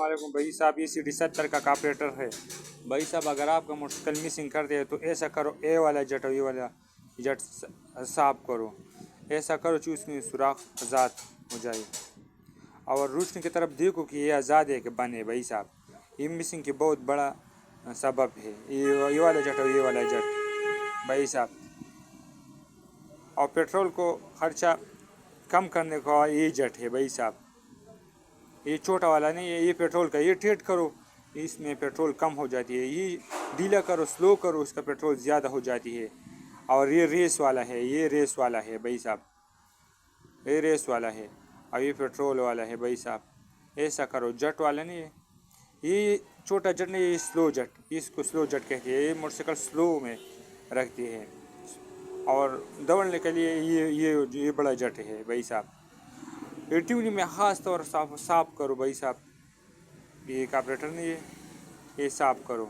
वालेकुम भाई साहब, ये CD70 का कार्बोरेटर है। भाई साहब अगर आपका मोटरसाइकिल मिसिंग कर दे तो ऐसा करो, ए वाला जट और ये वाला जट साफ करो। ऐसा करो कि उसमें सुराख आज़ाद हो जाए और रोशनी की तरफ देखो कि ये आज़ाद है कि बंद है। भाई साहब ये मिसिंग की बहुत बड़ा सबब है, ये वाला जट और ये वाला जट भाई साहब। और पेट्रोल को खर्चा कम करने का ये जट है भाई साहब, ये छोटा वाला नहीं है, ये पेट्रोल का। ये ट्रेड करो, इसमें पेट्रोल कम हो जाती है। ये ढीला करो, स्लो करो, इसका पेट्रोल ज़्यादा हो जाती है। और ये रेस वाला है, ये रेस वाला है भाई साहब, ये रेस वाला है और ये पेट्रोल वाला है भाई साहब। ऐसा करो, जट वाला नहीं है, ये छोटा जट नहीं, ये स्लो जट, इसको स्लो जट कहते हैं। ये मोटरसाइकिल स्लो में रखती है और दौड़ने के लिए ये बड़ा जट है भाई साहब। ये ट्यूनिंग में ख़ास तौर साफ करो भाई साहब, ये कार्बोरेटर नहीं है, ये साफ करो।